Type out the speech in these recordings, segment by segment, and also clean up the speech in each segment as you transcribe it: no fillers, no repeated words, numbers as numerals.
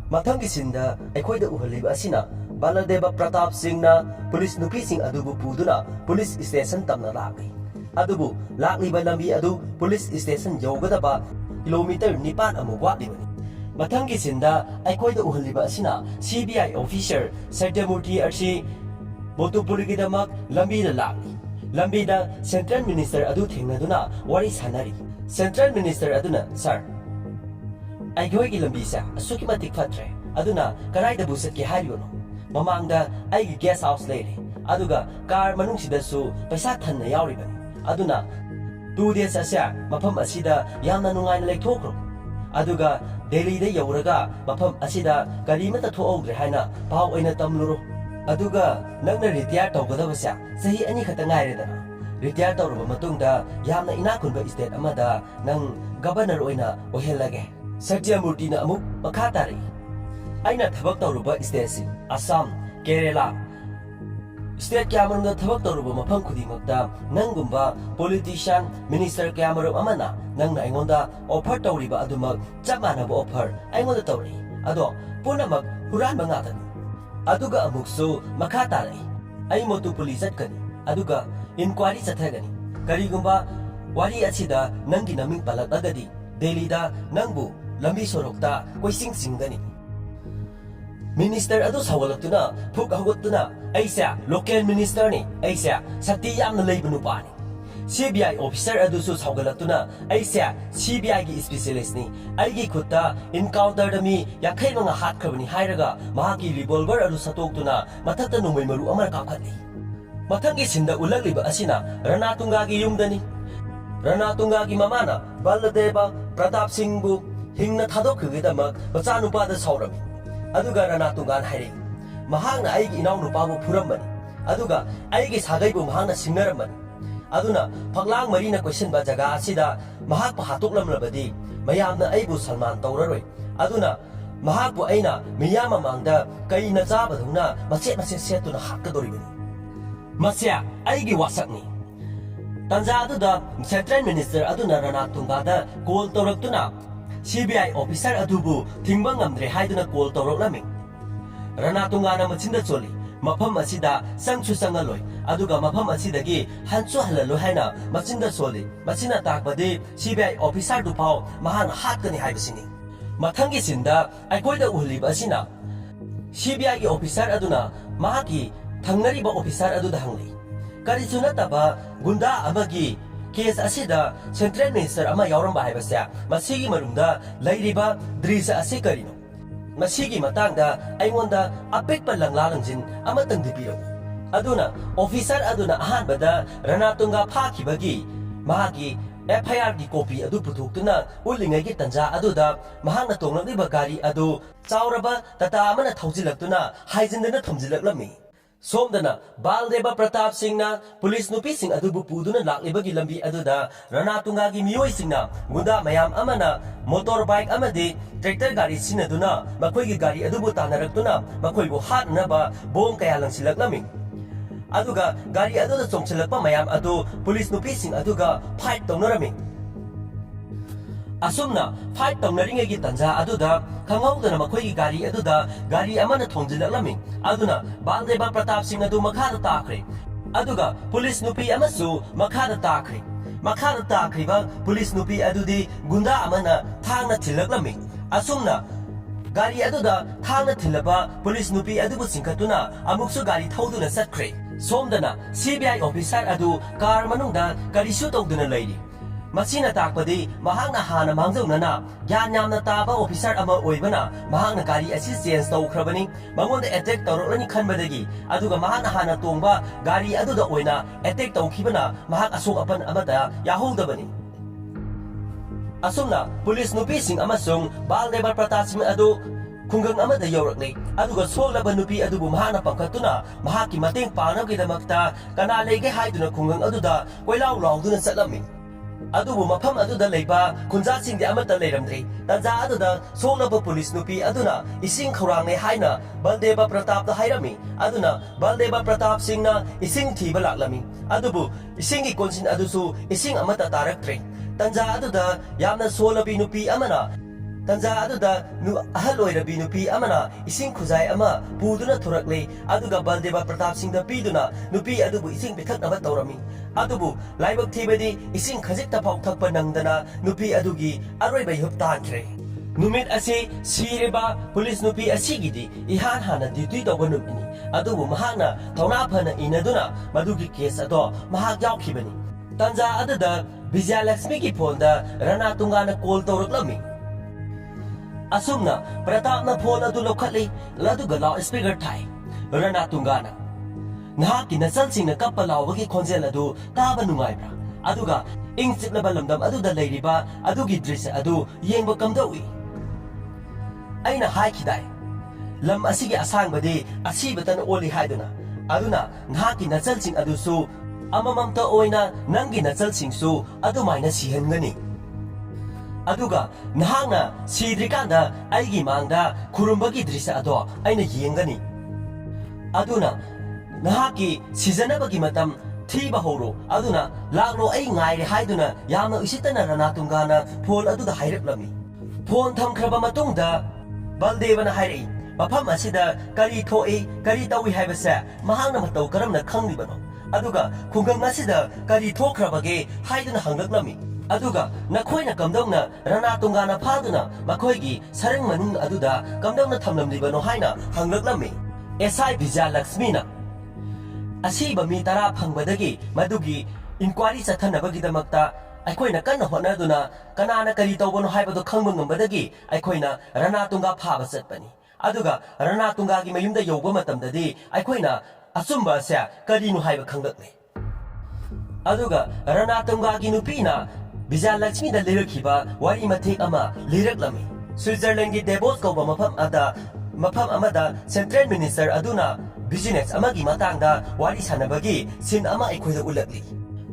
Mathangi sinda aikhoida uhaliba asina Baladeva Pratap Singhna police nupi sing adubu puduna police station tamna laki. Adubu lakliba lambi adu police station yogadaba kilometer 9 amu watlibani. Mathangi sinda aikhoida uhaliba asina CBI officer Satyamurthy arsi Motupurigidamak lambi da laki. Lambi da Central Minister adu thengnaduna wari sanari. Central Minister aduna sir Aigoigi lambi sa asuki matik fatre aduna karaida busat ki hariyono. Mamangda aigi guest house leire aduga car manungsidasu paisa thanna yauribani aduna 2 days asya mafam asida yamna nungaina leithokro aduga Delhi da yauraga mafam asida gari mata thoogre haina pau oina tamluro aduga nangna retire tawgadabasa sahi ani khata ngairedana retire tawraba matungda yamna inakunba state amada nang governor oina ohelage Satyamurthy na amuk makhatari aina thabak tawruba state Assam, Kerala state kyamarumda thabak tawruba mafam khudimakta nangumba politician minister kyamarum amana nangna aingonda offer tawriba adumak chamanaba offer aingonda tawri ado punamak huranba ngatani aduga amuksu makhatari ai motu police atkani aduga inquiry chathagani karigumba wari achida nangi naming palak agadi Delhi da nangbu lambi sorokta koising singani Minister adu sawalaktuna phuk hawatuna aisa local minister ni aisa sakti yamna leibanu pani CBI officer adu su sawgalaktuna aisa CBI gi specialist ni aigi khutta encounter dami yakhai manga hat khabani hairaga mahaki revolver adu satoktuna mathata numai maru amar kapkhati mathangi sinda ulagliba asina Ranatunga gi yumdani Ranatunga gi mamana Baladeva Pratap Singh bu hingna thadokhigidamak machanupa da sawrami aduga Ranatungan hairi mahangna aigi inaw nupabu purambani aduga aigi sagaibu mahangna singnaramani aduna phaklang marina question ba jaga asida mahak pa hatoklamlabadi mayamna aibu Salman tawraroi aduna mahak bu aina miyama mangda kaina jabaduna machet setuna hakkadoribani masya aigi wasakni tanja aduda Central Minister aduna Ranatunga da call tawraktuna CBI officer adubu thingba ngamdre haiduna call tawroklami Ranatunga na machinda choli mafam asida sangchu sangaloi aduga mafam asidagi hanchu halalo haina machinda choli machina takbadi CBI officer du pau mahana hatkani haibasini mathangi sinda aikoida uhliba asina CBI gi officer aduna mahaki thangnariba officer aduda hangli karisuna taba gunda amagi case asida Central Minister ama yauramba haibasya masigi marungda lairiba drisa ase karino masigi matangda aingonda apekpa langlalangjin amatang dipiro aduna officer aduna ahanbada Ranatunga phakibagi mahagi FIR gi copy adu puthokuna ulingai gi tanja aduda mahangna tonglakliba gari adu chauraba tata amana thaujilaktuna haijindana thamjilaklami Somdana Baladeva Pratap Singhna police nupi sing adubu puduna laklibagi lambi aduda Ranatunga gi miyoi singna gunda mayam amana motorbike amadi tractor gari sinaduna makoigi gari adubu tanaraktuna makoibu hatnaba bom kaya lang silaklami aduga gari aduda chongchilakpa mayam adu police nupi sing aduga fight tawnarami asumna fight tawnaringagi tanja aduda khanghaudana makoigi gari aduda gari amana thongjilaklami aduna Baladeva Pratap Singh adu makhada takre aduga police nupi amasu makhada takriba police nupi adudi gunda amana thangna thilaklami asumna gari aduda thangna thilaba police nupi adubu singkatuna amuksu gari thauduna satkre somdana CBI officer adu car manungda karisu tawduna leiri Masina takpadi mahangna hana mangjaunana gyan yamna taba officer ama oibana mahangna gari asi change tawkhrabani mangonda attack tawrolani khanbadagi aduga mahangna hana tongba gari aduda oina attack tawkhibana mahak asok apan amada yahodabani asumna police nupi sing amasung Baladeva Pratap Singh adu khungang amada yaurakni aduga soglaba nupi adubu mahangna pangkhatuna mahaki mateng pangnagidamakta kana leige haiduna khungang aduda koilaw lawduna chatlami adubu mafam aduda leiba khunja singdi amata leiramdri tanja aduda soglaba police nupi aduna ising khaurangne haina Baladeva Pratap da hairami aduna Baladeva Pratap Singhna ising thiba laklami adubu isingi konsin adusu ising amata taraktre tanja aduda yamna solabi nupi amana Tanja aduda ahal oirabi nupi amana ising khuzai ama puduna thurakle aduga Baldeva Pratap Singh da piduna nupi adubu ising pithaknaba tawrami adubu laibak thibadi ising khajikta phau thakpa nangdana nupi adugi aroiba yup tankhre numit asi sireba police nupi asigidi ihan hana duty tawba numini adubu mahakna thawna phana inaduna madugi case ado mahak yawkhibani Tanja aduda Vijay Lakshmi ki phone da Rana Tungana call tawraklami Asumna Pratapna phone adu lokhatli laduga law speaker thai Rana Tungana Nahaki nasalsingna kappa lawbagi khonjel adu taba nungaibra aduga ingchipnaba lamdam aduda leiriba adugi drisa adu yengba kamdawi aina haikidai lam asigi asangbadi asibatan oli haiduna aduna nahaki nasalsing adusu amamamta oina nangi nasalsingsu adumaina sihengani aduga nahangna sidrikanda aigi mangda kurumbagi drisa ado aina yengani aduna nahaki sijanabagi matam thiba horo aduna lagno ai ngaire haiduna yamna usitana Rana Tungana phone aduda haireklami phone thamkhraba matungda Baldevana hairei mafam asida kari thoi kari tawi haibasa mahangna matau karamna khanglibano aduga khungang asida kari thokhrabage haiduna hanglaklami aduga nakhoina kamdongna Rana Tungana phaduna makhoigi sareng manung aduda kamdongna thamlamlibano haina hanglaklami SI Vijay Lakshmi na asiba mi tara phangbadagi madugi inquiry chathanabagidamakta aikoina kanna honaduna kanana kari tawbano haibado khangba ngambadagi aikoina Rana Tunga phaba chatpani aduga Rana Tunga gi mayumda yowba matamdadi aikoina asumba asa karinu haiba khanglakle aduga Rana Tunga gi nupina Vijay Lakshmi da lirakhiba wari mathek ama liraklami Switzerland gi Davos kawba mafam amada Central Minister aduna business amagi matangda wari sanabagi sin ama aikoida ulakli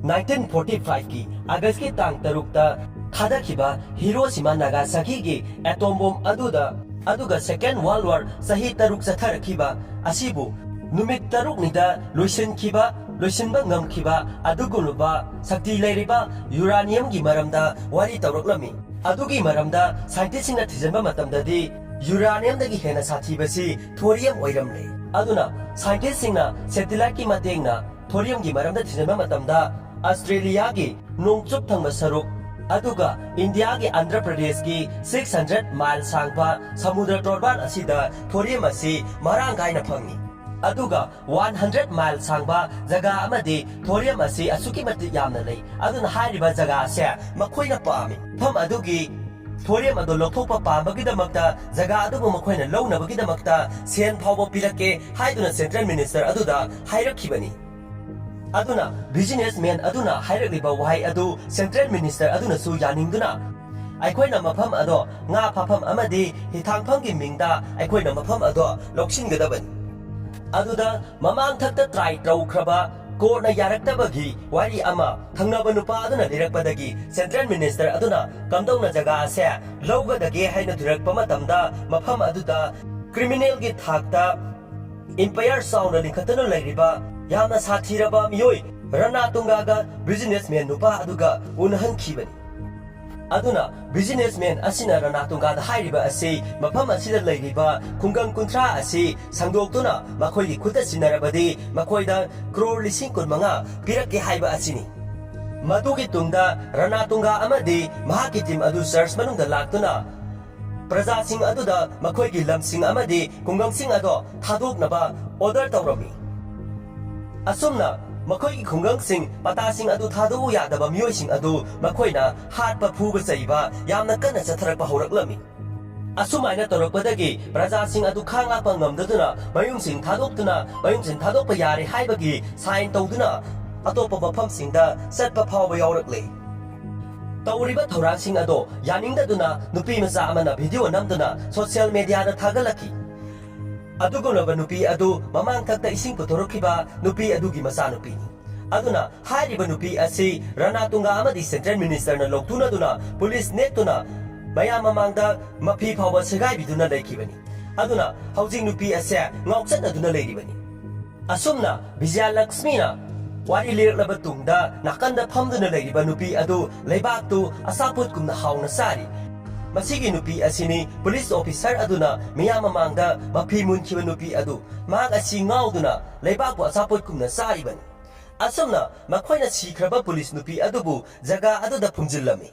1945 ki August ki tang tarukta khadakhiba Hiroshima Nagasaki gi atom bomb aduga Second World War sahi taruk chatharakhiba asibu numit taruk nida loisinba ngamkhiba adugunuba sakti leiriba uranium gi maramda wari tawraklami adugi maramda scientist singna thijanba matamdadi uranium dagi hena sathibasi thorium oiramle aduna scientist singna satellite ki matengna thorium gi maramda thijanba matamda Australia gi nongchup thangba saruk aduga India gi Andhra Pradesh gi 600 mile sangpa samudra torban asida thorium asi marang gaina phangi aduga 100 mile sangba jaga amadi thorium asi asuki mati yamna lei aduna hairiba jaga ase makhoina pami pham adugi thorium adu lokthokpa pambagidamakta jaga adubu makhoina lownabagidamakta sen phawbo pilake haiduna Central Minister aduda hairakibani aduna businessman aduna hairakliba wahai adu Central Minister aduna su yaningduna aikoina mafam ado nga phafam amadi hithangphamgi mingda aikoina mafam ado loksingadabani aduda mamang thakta try tawkhraba korna yaraktabagi wari ama thangnaba nupa aduna lirakpadagi Central Minister aduna kamdongna jaga ase lawgadage haina thirakpa matamda mafam aduda criminal gi thakta empire sound linkhatana lairiba yamna sathiraba miyoi Rana Tungaga businessman nupa aduga unhankhibani aduna businessman asina Rana Tungada hairiba ase mafam asida lairiba khungang kunthra ase sangdoktuna makhoigi khuta sinarabadi makhoida crore lising kunmanga pirake haiba asini madugi tungda Rana Tunga amadi mahaki team adu search manungda laktuna praja sing aduda makhoigi lamsing amadi khungang sing ado thadoknaba order tawrami asumna makhoi khungang sing pata sing adu thadu yadaba miyoi sing adu makhoina hatpa phuba chaiba yamna kana chatharakpa horaklami asumana torakpadagi praja sing adu khanga pangamdaduna mayung sing thadokpa yare haibagi sign tawduna atopa mafam singda satpa phawba yaurakle tawriba thorang sing ado yaningdaduna nupi macha amana video namduna social media da thagalaki adugunaba nupi adu mamang thakta ising puthorokhiba nupi adugi macha nupi aduna hairiba nupi asi Rana Tunga amadi Central Minister na loktuna duna police netuna mayam mamangda mapi phawba segai biduna laikibani aduna housing nupi ase ngauchan aduna leiribani asumna Vijay Lakshmi na wari liraklaba tungda nakanda phamduna leiriba nupi adu leibak tu asaput kumna hauna sari masigi nupi asini police officer aduna miyam mamangda mafi munkiba nupi adu mahak asi ngauduna leibakbu asapot kumna saribani asumna makhoina sikraba police nupi adubu jaga aduda phumjillami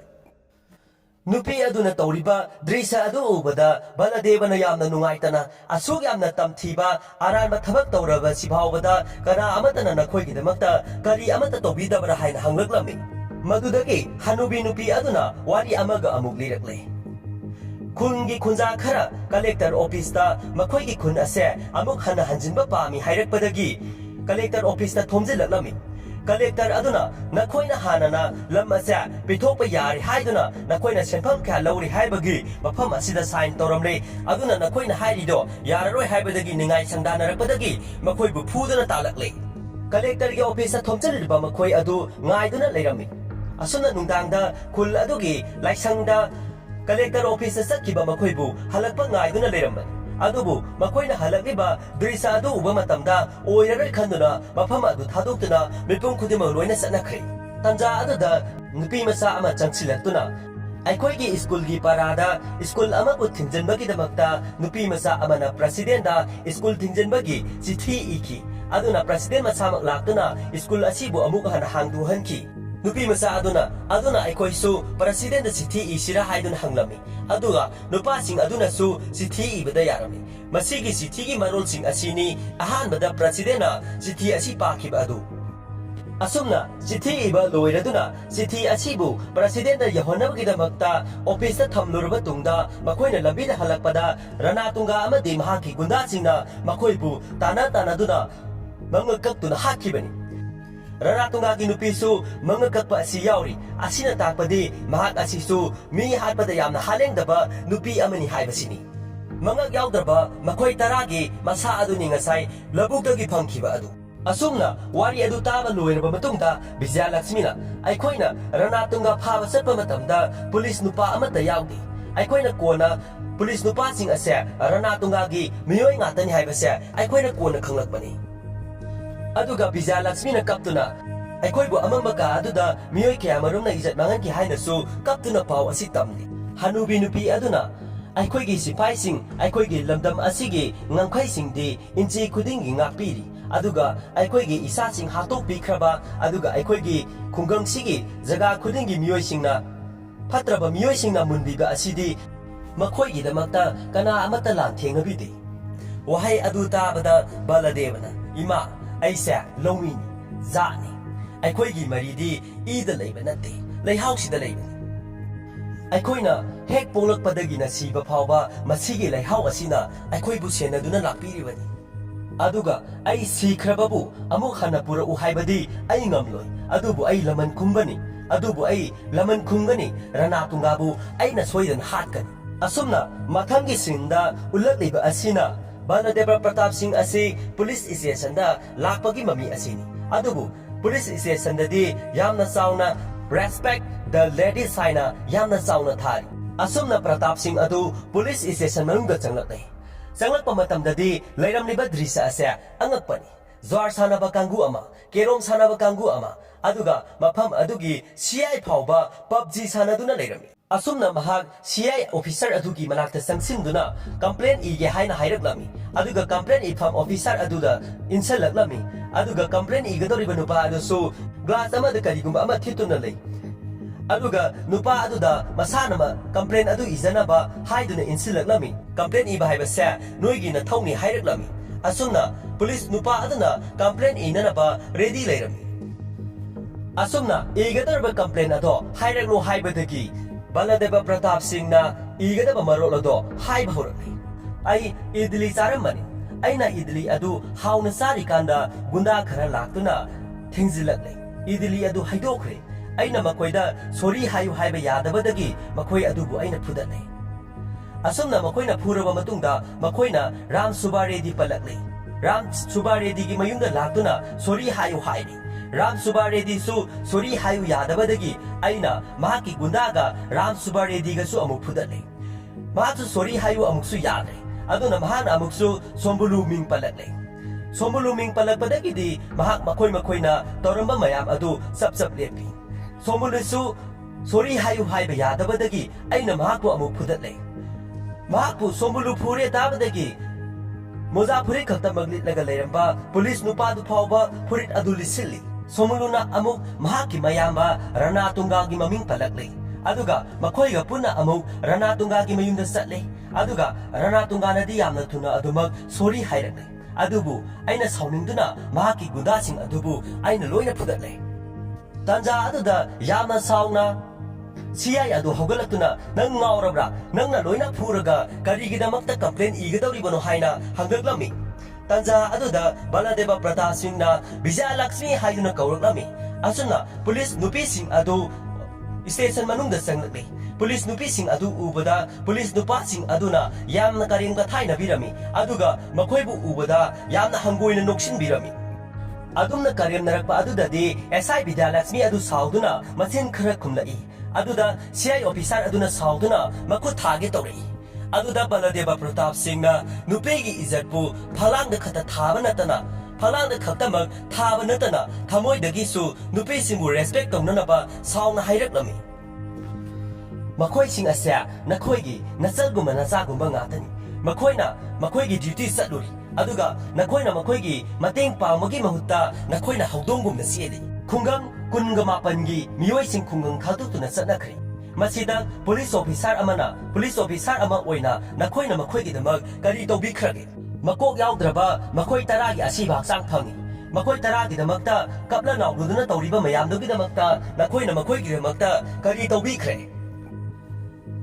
nupi aduna tawriba drisa adu ubada baladevana yamna nungaitana asuk yamna tamthiba aranba thabak tawraba sibawbada kana amatana nakhoigidamakta kari amata tawbidabara haina hanglaklami madudagi hanubi nupi aduna wari amaga amuk lirakle kungi kunja khara collector office ta makhoigi kun ase amuk hana hanjinba pami hairakpadagi collector office ta thomjilaklami collector aduna nakhoina hanana lam ase pithokpa yari haiduna nakhoina senpham kha lawri haibagi mafam asida sign toramle aduna nakhoina hairido yararoi haibadagi ningai sangdanarakpadagi makhoibu phuduna talakle collector ge office ta thomjilba makhoi adu ngaiduna leirami asuna nungdangda khul adugi laisangda collector office satkiba makhoibu halakpa ngaiduna leirambani adubu makhoina halakliba drisa adu uba matamda oiraroi khanduna mafam adu thadoktuna mipum khudima loina satnakhre tanja aduda nupi masa ama changsilaktuna aikhoigi school gi parada school ama bu thingjanbagi damakta nupi masa amana president da school thingjanbagi chithi iki aduna president masamak laktuna school asibu amuk hana hangdu hanki nupi masa aduna aikhoisu president da chithi isira haidun hanglami aduga nupa sing aduna su chithi ibada yarami masigi chithi gi marol sing asini ahan bada president na chithi asi pakhiba adu asumna chithi iba loiraduna chithi asibu president da yahonabagi damakta office ta thamlurba tungda makhoina labida halakpada rana tunga amadi mahaki gunda singna makhoibu tana duna mangakktuna hakibani rana tunga gi nupisu mangakakpa asi yauri asina takpadi mahak asisu mi hatpada yamna halengdaba nupi amani haibasini mangak yaudaba makhoi taragi masa aduni ngasai labukdagi phangkhiba adu asumna wari adu taba loiraba matungda Vijaya Lakshmina aikhoina rana tunga phaba satpa matamda police nupa amata yaudi aikhoina kona police nupa sing ase rana tunga gi miyoi ngatani haibase aikhoina kona khanglakbani aduga Vijaya Lakshmina kaptuna aikhoibu amambaka aduda miyoi kya marumna ijat mangan ki hainasu kaptuna paw asi tamni hanubi nupi aduna aikhoigi sipai sing aikhoigi lamdam asigi ngangkhai singdi inchi khudingi ngakpiri aduga aikhoigi isa sing hatok pikraba aduga aikhoigi khungang sigi jaga khudingi miyoi singna phatraba miyoi singna munbiba asidi makhoigi damakta kana amata lan thengabidi wahai adu tabada baladevana ima aisa longwini zani aikhoigi maridi ida leiba natte leihauksida leibani aikhoina hek polakpadagi na siba phawba masigi leihau asina aikhoibu senaduna lakpiribani aduga ai sikhrababu amuk hana pura u haibadi ai ngamloi adubu ai laman kumbani adubu ai laman kungani rana tungabu aina soidan hatkani asumna mathangi sinda ulakliba asina Baladeva Pratap Singh asi police station da lakpagi mami asini adubu police station da di yamna sauna respect the lady saina yamna sauna thari asumna Pratap Singh adu police station manungda changlaknai changlakpa matamda di leiramliba drisa ase angakpani zwar sanaba kanggu ama kerong sanaba kanggu ama aduga mafam adugi CI phawba PUBG sanaduna leirami asumna mahak CI officer adugi manakta sangsinduna complaint ige haina hairaklami aduga complaint ifam officer aduda insalaklami aduga complaint igadoriba nupa adusu glass amada karigumba ama thituna lei aduga nupa aduda masanama complaint adu izanaba haiduna insilaklami complaint iba haibase noigi na thawni hairaklami asumna police nupa aduna complaint inanaba ready leirami asumna igadorba complaint ado hairaklo haibadagi Baladeva Pratap Singh na igadaba marol ado haiba horakni ai idli charamani aina idli adu hauna sari kanda gunda khara laktuna thingzilaklei idli adu haidokre aina makoida sori hayu haiba yadabadagi makoi adubu aina phudatlei asumna makoina phuraba matungda makoina Ram Subaredi palaklei Ram Subaredi gi mayumda laktuna sori hayu hairi Ram Subaredi su sori hayu yadabadagi aina mahaki gundaga Ram Subaredi ga su amuk phudatlei masu sori hayu amuksu yadre aduna mahan amuksu sombulu ming palaklei sombulu ming palakpadagi di mahak makoi na toramba mayam adu sap lepi sombulu su Sorry hayu haiba yadabadagi aina mahakpu amuk phudatle. Mahakpu somulu phure dabadagi moza phurit khakta maglit laga leiramba police nupa du phawba phurit adu lisilli. Somuluna amuk mahaki mayamba Rana Tungagi maming palakle. Aduga makoiga punna amuk Rana Tungagi mayunda satle. Aduga Rana Tungana di yamna tuna adumag sorry hairakle. Adubu aina sauningduna mahaki gundasing adubu aina loina phudatle. Tanja aduda yamna sauna CI adu hogalatuna nang ngaurabra nangna loina phuraga karigidamakta complaint igadawribano haina hangdaglami. Tanja aduda Baladeva Pratap Singhna Vijay Lakshmi haiduna kauraklami. Asuna police nupi sing adu station manungda sanglakli. Police nupi sing adu ubada police nupa sing aduna yamna karimga thaina birami. Aduga makoibu ubada yamna hangoina noksin birami. Adumna karim narakpa adudadi SI Vijay Lakshmi adu sauduna machin khara khumlai. Aduda CI officer aduna sauduna makut thage tawri. Aduda Baladeva Pratap Singhna nupegi izatpu phalangda khata thaba natana phalangda khaktamak thaba natana thamoidagi su nupi singbu respect tawnanaba sauna hairaklami. Makhoi sing asya nakhoigi nachalguma nachagumba ngatani. Makhoigi duty satluri. Aduga nakhoina makhoigi mateng pangmagi mahutta nakhoina haudonggumna sieli. Khungang kunga mapangi miyoi sing khungang khadutuna satnakri. Masida police officer ama oina nakhoina makhoigidamak kari tawbikhrage. Makok yaudraba makhoi taragi asiba haksang phangi. Makhoi taragidamakta kapla nawduna tawriba mayamdugidamakta nakhoina makhoigidamakta kari tawbikhre.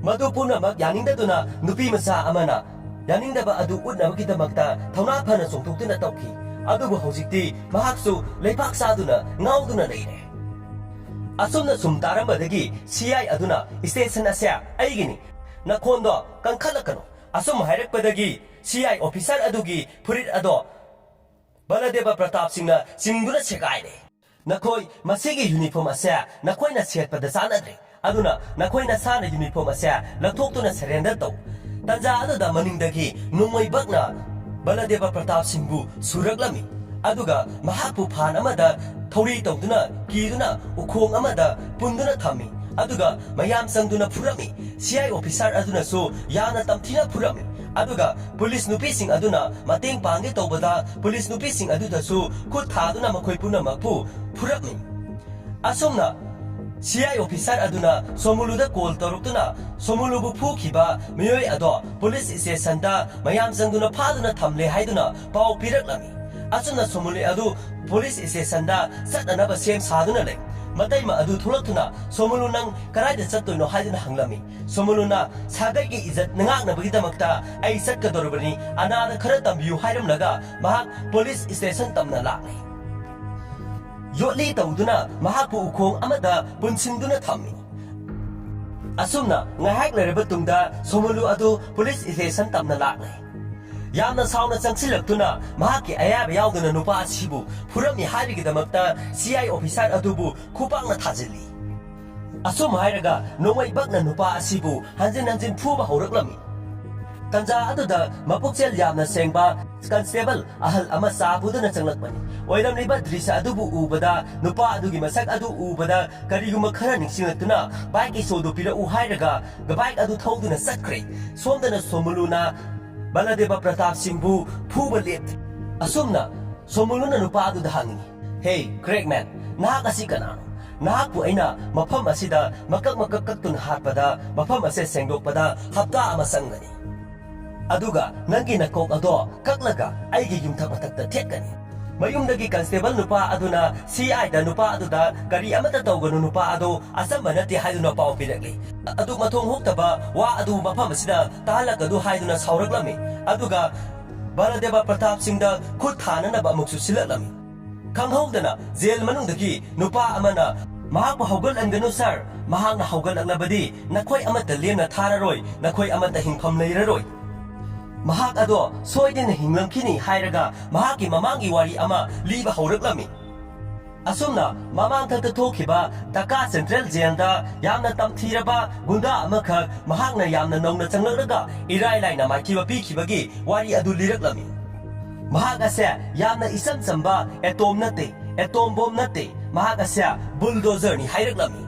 Madu punamak yaningdaduna nupi macha amana yaningdaba adu utnabagidamakta thauna phana chongthuktuna tawki. Adubu hojikti mahaksu leipak saduna ngauduna leire. Asumna sumtarambadagi CI aduna station asya aigini nakhondo kankhalakano asum hairakpadagi CI officer adugi phurit ado Baladeva Pratap Singhna singduna segaire. Nakhoi masigi uniform asya nakhoina setpada sanadre. Aduna nakhoina sana uniform asya lathoktuna surrender taw. Tanja aduda maningdagi numai bakna Baladeva Pratap Singhbu suraklami. Aduga mahakpu phan amada thori tawduna kiduna ukhong amada punduna thami. Aduga mayam sangduna phurami. CI officer aduna so yana tamthina phurami. Aduga police nupi sing aduna mateng pangge tawbada police nupi sing aduda so khut thaduna makhoi puna makpu phurami. Asomna CI officer aduna somuluda call taruktuna somulubu phukhiba miyoi ado police station da mayam sangduna phaduna thamle haiduna pau piraklami. Asuna somuli adu police station da satnanaba sem saduna le. Matai ma adu thulaktuna somulu nang karaida chattoino haiduna hanglami. Somuluna sagai gi izat nangaknabagidamakta ai satkadorubani anada khara tambiu hairamlaga mahak police station tamna lakni. Yotli tawduna mahakpu ukhong amada punsinduna thammi. Asumna ngahak lereba tungda somulu adu police station tamna lakni. Yamna sauna changsilaktuna mahaki ayaba yauduna nupa asibu phurami haibigidamakta CI officer adubu khupangna thajili. Asum hairaga nomai bakna nupa asibu hanjin phuba horaklami. Tanja aduda mapukchel yamna sengba constable ahal ama sabuduna changlakpani. Oiramliba drisya adubu ubada nupa adugi masak adu ubada kariguma khara ningsingaktuna bike sodu pira u hairaga bike adu thauduna satkre. Somdana somuluna Baladeva Pratap Singhbu phuba let. Asumna somuluna nupa adu dahangi. Hey Craigman, nahak asi kanano? Nahakpu aina mafam asida makak kaktuna hatpada mafam ase sengdokpada hapta ama sangani. Aduga nangi nakok ado kaklaga aigi yumthak mathakta thekani. Mayumdagi constable nupa aduna CI da nupa aduda gari amata tawganu nupa adu asamba nati haiduna pau pirakli. Adu mathong hoktaba wa adu mafam asida tahalak adu haiduna sauraklami. Aduga Baladeva Pratap Singhda khut thananaba amuksu silaklami. Khanghaudana jail manungdagi nupa amana mahakpa haugal anganu sir mahakna haugal aglabadi nakhoi amata lemna thararoi nakhoi amata hingpham leiraroi. Mahak ado soidena hinglamkini hairaga mahaki mamangi wari ama liba hauраklami. Asumna mamang thakta thokhiba Dhaka Central Jail da yamna tamthiraba gunda amakha mahakna yamna nongna changlakraga irai laina maikiba pikhibagi wari adu liraklami. Mahak asya yamna isam chamba atom bomb nate mahak asya bulldozer ni hairaklami.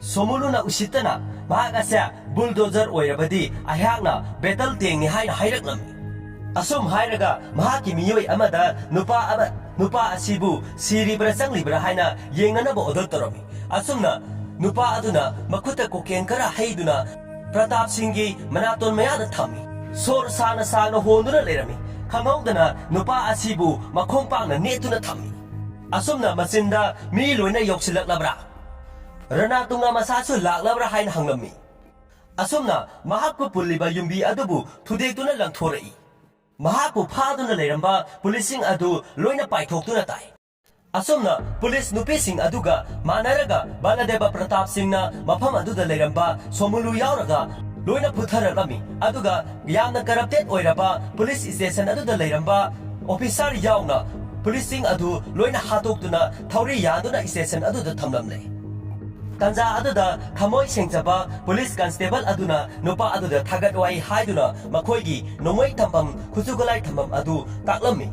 Somuluna usitana mahakasya bulldozer oirabadi ayakna battle tengni haina hairaklam asum hairaga mahaki miyoi amada nupa asibu siribra sanglibra haina yengnanaba odol toromi asumna nupa aduna makuta koken kara haiduna Pratap Singhi manaton mayada thami sor sana honduna lerami khamawdana nupa asibu makhongpangna netuna thami asumna machinda mi loina yoksilak Rana tunga masasu laklabra hain hangami. Asumna mahakku pulliba yumbi adubu thudekduna langthorai. Mahakku phaduna leiramba pulising adu loina paithokduna tai. Asumna pulis nupising aduga manaraga Baladeva Pratap Singhna mafam aduda leiramba somulu yauraga loina putharalami aduga yamna corrupted oiraba police station aduda leiramba officer yauna pulising adu loina hatokduna thauri yaduna station aduda thamlamle. Tanja aduda khamoi sengchaba police constable aduna nupa aduda thagatwai haiduna makhoigi nomoi thambam khusugolai thambam adu taklami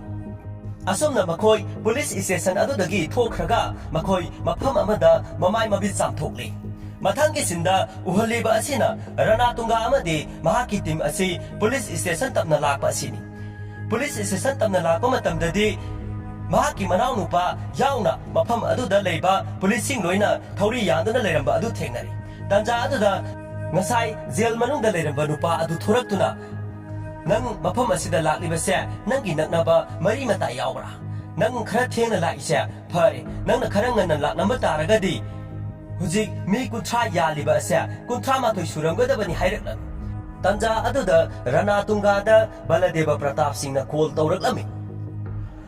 asumna makhoi police station adudagi thokraga makhoi mafam amada mamai mabi chamthokli mathangi sinda uhaliba asina rana tunga amadi mahaki team asi police station tapna lakpa asini police station tapna lakpa matamdadi Mahaki manau nupa yauna mafam aduda leiba policing loina thauri yanduna leiramba adu thengnari tanja aduda ngasai jail manungda leiramba nupa adu thoraktuna nang mafam asida laklibase nangi naknaba mari mata yawra nang khara thengna laise phare nangna khara nganna laknamba taragadi hujik mi kunthra yaliba ase kunthra ma thoi suramgadabani hairakna tanja aduda rana tungada Baladeva Pratap Singhna call tawraklami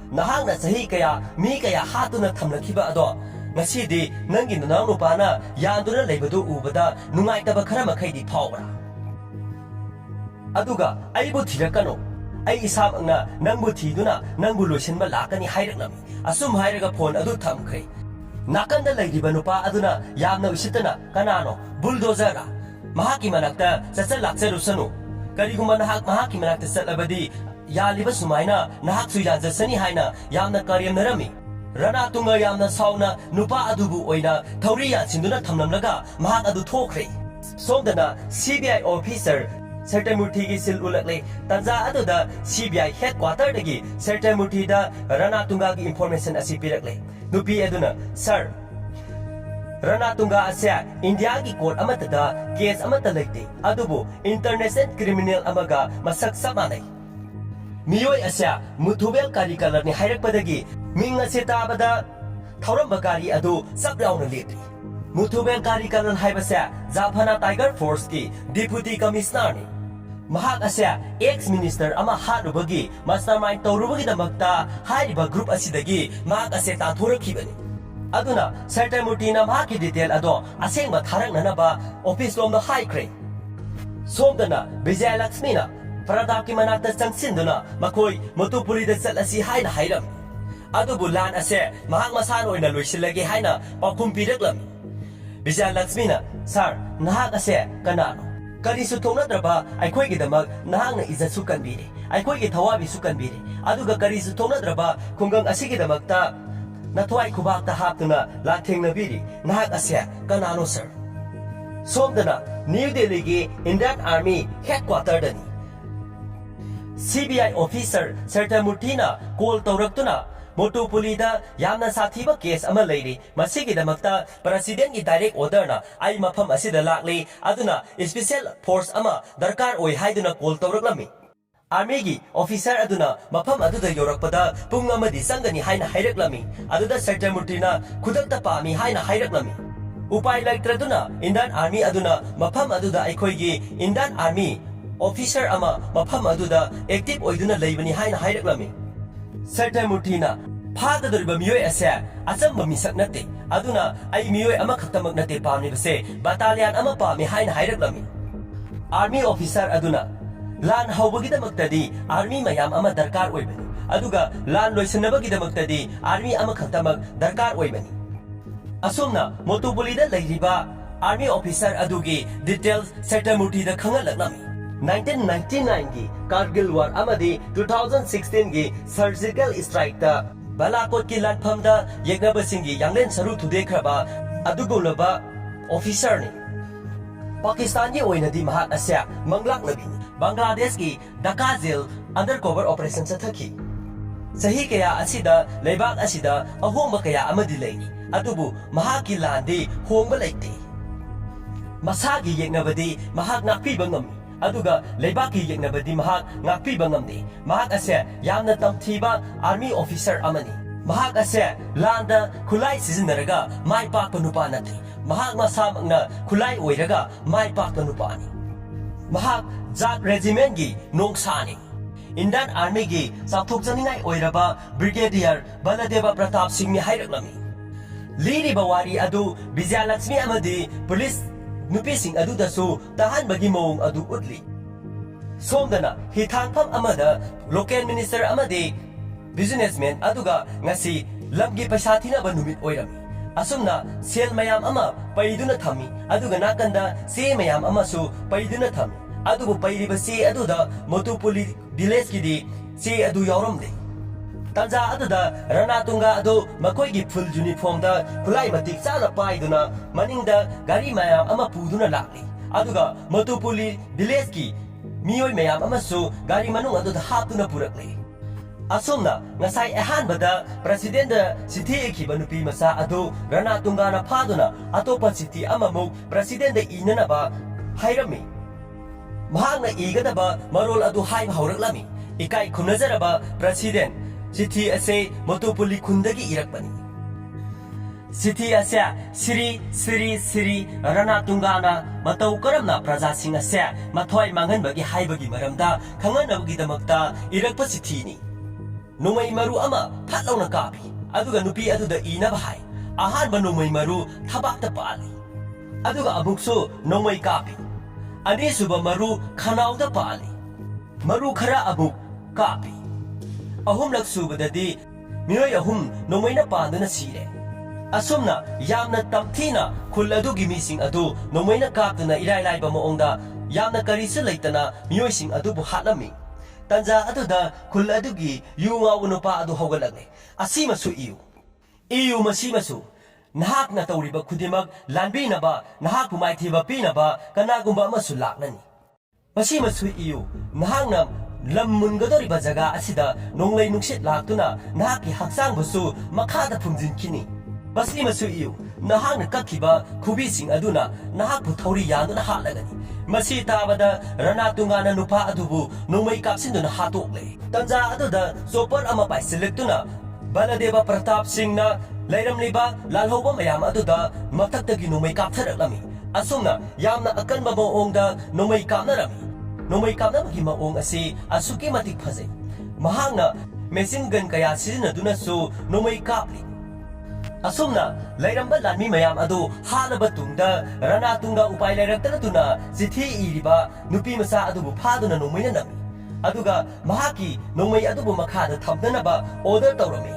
Nahangna sahi kaya mi kaya hatuna thamlakhiba ado ngasidi nangi nanaw nupana yanduna leibadu ubada nungaitaba khara makhaidi phawra aduga aibu thirakano ai isabangna nangbu thiduna nangbu loisinba lakani hairaknami asum hairaga phone adu thamkhai nakanda leidiba nupa aduna yamna usitana kanano bulldozer mahaki manakta sasal lakserusanu kariguma mahaki manakta satlabadi Yaliba sumaina nahak suyanjasani haina yamna karyamnarami Rana tunga yamna sauna nupa adubu oina thauriya sinduna thamlamlaga mahak adu thokre Somdana CBI officer Sertamurthi gi sil ulakle tanja aduda CBI headquarter dagi Sertamurthi da Rana tunga gi information asi pirakle nupi aduna sir Rana tunga asya India gi court amatada case amata lekte adubu international criminal amaga masak samanai Miyoi asya mutubel kari kalar ni hairak padagi minga setabada thauram kari adu sabrauna lepri mutubel kari kalar haibasya Japhana Tiger Force ki deputy commissioner ni mahak asya ex minister ama hanubagi mastermind tawrubagi damakta haiba group asidagi mahak asya tathorakhibani aduna Sertamurthi na mahaki detail ado asengba tharaknanaba office lomda haikre somdana Vijay Lakshmi na Pratap ki manakta changsinduna makoi motupuri da salasi haina hairam adubu lan ase mahak masan oina loisilagi haina pakhum piraklam Vijay Lakshmi na sir nahak ase kanano karisu thongnadraba aikhoi gi damak nahak na izzatsu kanbire aikhoi gi thawabi su kanbire aduga karisu thongnadraba khungang asigi damakta nathwai khubakta haptuna la thengnabiri nahak ase kanano sir somdana New Delhi gi Indian Army headquarter dani CBI officer Sertamurthi na call tawraktuna Motupulida yamna sathiba case ama leiri masigi damakta president ki direct order na ai mafam asida lakli aduna special force ama darkar oi haiduna call tawraklami army gi officer aduna mafam aduda yorakpada pung amadi sangani haina hairaklami aduda Sertamurthi na khudakta pami haina hairaklami upai laitraduna Indian army aduna mafam aduda aikhoi gi Indian army officer ama mafam aduda active oiduna leibani haina hairaklami Sertamurthi na phagdoriba miyoi ase achamba misak nate aduna ai miyoi ama khaktamak nate pamni base battalion ama pami haina hairaklami army officer aduna lan hawbagi damaktadi army mayam ama darkar oibani aduga lan loisanabagi damaktadi army ama khaktamak darkar oibani asumna motupulida leiriba army officer adugi details Sertamurthi da khangalaknami 1999 की कारगिल वार अमदी 2016 की surgical strike ता बालाकोट की लानफम दा येगनबसिंग की यांगलेन सरू थुदेख्रबा अदुगुलबा officer ni. Pakistan ki oinadi mahak asya manglak labini. Bangladesh ki Dhaka jail undercover operation chathaki. Sahi kaya asida leibak asida ahongba kaya amadi leini. Adubu mahak ki landi hongba leite. Masagi yeknabadi mahak ngakpiba ngami. Aduga leibak ki yeknabadi mahak ngakpiba ngamdi. Mahak asya yamna tamthiba army officer amani. Mahak asya landa khulai sizinaraga mai pakpa nupa nati. Mahak masamagna khulai oiraga mai pakpa nupa ni. Mahak Jat regiment gi nongsani. Indian army gi sakthok janingai oiraba brigadier Baladeva Pratap Singh ni hairaklami. Liri bawari adu Vijay Lakshmi amadi police nupi sing adu dasu tahan bagi mong adu utli. Somdana hitangpam amada local minister amadi businessman aduga ngasi lamgi paisa thina ba numit oirami. Asumna sel mayam ama paiduna thami aduga nakanda se mayam ama su paiduna thami. Adubu pairiba se aduda Motupuli village ki di se adu yauramde. Tanja aduda Ranatunga adu makoi gi full uniform da khulai matik chana paiduna maningda gari mayam ama puduna lakli. Aduga Motupuli village ki miyoi mayam ama su gari manung aduda haptuna purakli. Asumna ngasai ahanbada president da sithi ki banupi masa adu Ranatunga na phaduna atopa sithi amamuk president da inana ba hairami. Mahangna igadaba marol adu haib hauраklami. Ikai khunazaraba president sithi ase Motupuli khundagi irakpani. Sithi ase Siri Ranatungana matau karamna praja sing ase mathoi manghanbagi haibagi maramda khanganabagi damakta irakpa sithi ni. Numai maru ama phatlawna kapi. Aduga nupi aduda inaba hai. Ahanba numai maru thabakta pali. Aduga abukso numai kapi. Ani suba maru khanauda pali. Maru khara abuk kapi. Ahum lak subadadi miyoi ahum nomaina panduna sire. Asumna yamna tamthina khuladu gimising adu nomaina kaptuna irai ba maongda yamna karisa leitana miyoi sing adu bu hatlami. Tanja aduda khuladu gi yunga unupa adu hogalagne. Asima su iu masima su. Nahak na tauriba kudimak lanbinaba nahak pumaithiba pinaba kanagumba amasu laknani. Masima su iu nahak na lammungadoriba jaga asida nonglai nuksit laktuna nahaki haksang basu makada phumjinkini. Masima su iu nahak na kakhiba khubising aduna nahak pu thauri yanduna hatlagani. Masi tabada Ranatungana nupa adubu nongmai kapsinduna hatokle. Tanja aduda sopar ama paisilektuna Baladeva Pratap Singh na Lairamliba lalhoba mayam aduda mathaktagi nomai kaptharaklami. Asumna yamna akanba maongda nomai kapnarami. Nomai kapnamagi maong asi asuki matik phajai. Mahangna machine gun kaya sizinaduna su nomai kapli. Asumna lairamba lanmi mayam adu halaba tungda Ranatunga upai lairaktanatuna sithi iriba nupi masa adubu phaduna nomaina nami. Aduga mahaki nomai adubu makhada thamdanaba order tawrami.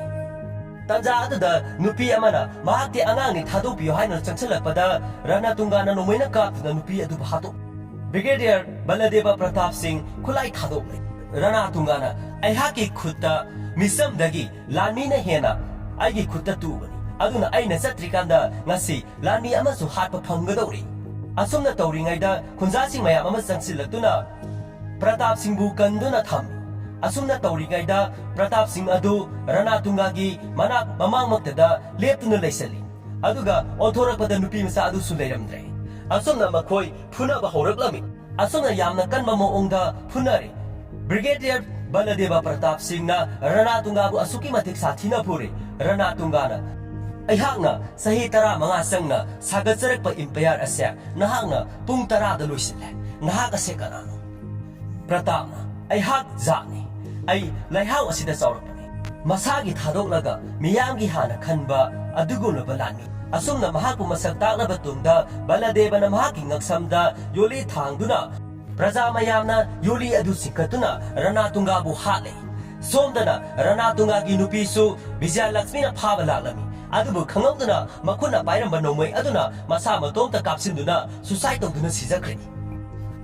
Tanja aduda nupi amana mahakti angangni thadokpiyo haina changchalakpada Ranatungana nomaina kaptuna nupi adu hatok. Brigadier Baladeva Pratap Singh khulai thadokle. Ranatungana aihaki khutta misamdagi lanmina hena aigi khutta tubani. Aduna aina satrikanda ngasi lanmi amasu hatpa phanggadori. Asumna tawringaida khunjasing mayam ama changsilatuna Pratap Singh bu kanduna thami. Asumna tawringaida Pratap Singh adu Ranatungagi manak mamangmaktada leptuna leisali. Aduga onthorakpada nupi masa adu su leiramdre. Asumna makhoi phunaba horaklami. Asumna yamna kanba maongda phunari. Brigadier Baladeva Pratap Singh na Ranatunga bu asuki matik sathina puri. Ranatungana aihakna sahi tara mga sangna sagatsarakpa impayar asya nahakna pung tara da loisile. Nahak ase kanano. Pratapna aihak zani ay layhaw asida saurapani. Masagi thadok miyamgi hana khanba aduguna balani. Asumna mahakpu masagtakna batungda Baladeva na mahaki ngaksamda yoli thangduna praja mayamna yoli adu singkatuna Ranatunga bu hale. Somdana Ranatunga gi nupisu Vijay Lakshmi na phaba laklami. Adubu khangawduna makhuna pairamba nomai aduna masa matomta kapsinduna suicide tawduna sijakre.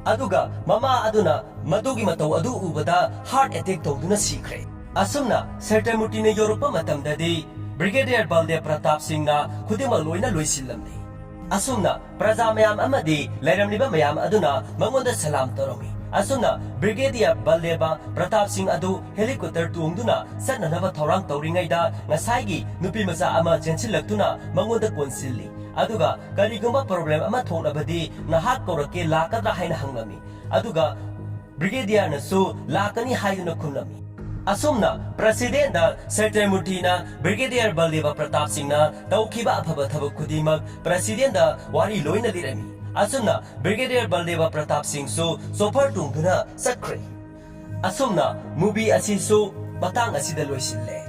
Aduga mama aduna madugi matau adu ubada heart attack tawduna sikre. Asumna Sertamuti ne Europa matamdadi Brigadier Baladeva Pratap Singh na khudima loina loisillamne. Asumna praja mayam amadi lairamliba mayam aduna mangonda salam toromi. Asumna Brigadier Baldeva Pratap Singh adu helicopter tuungduna sananaba thorang tauringaida ngasaigi nupi macha ama chensilaktuna mangonda konsilli. Aduga karigumba problem ama thonabadi nahak korake lakadra haina hangami. Aduga Brigadier nasu lakani haiduna khumlami. Asumna President da Secretary Mutina Brigadier Baldeva Pratap Singh na taukiba afaba thabak khudimak President da wari loina lirami. Asumna Brigadier Baldeva Pratap Singh so sopar tungduna sakre. Asumna movie asi so matang asida loisille.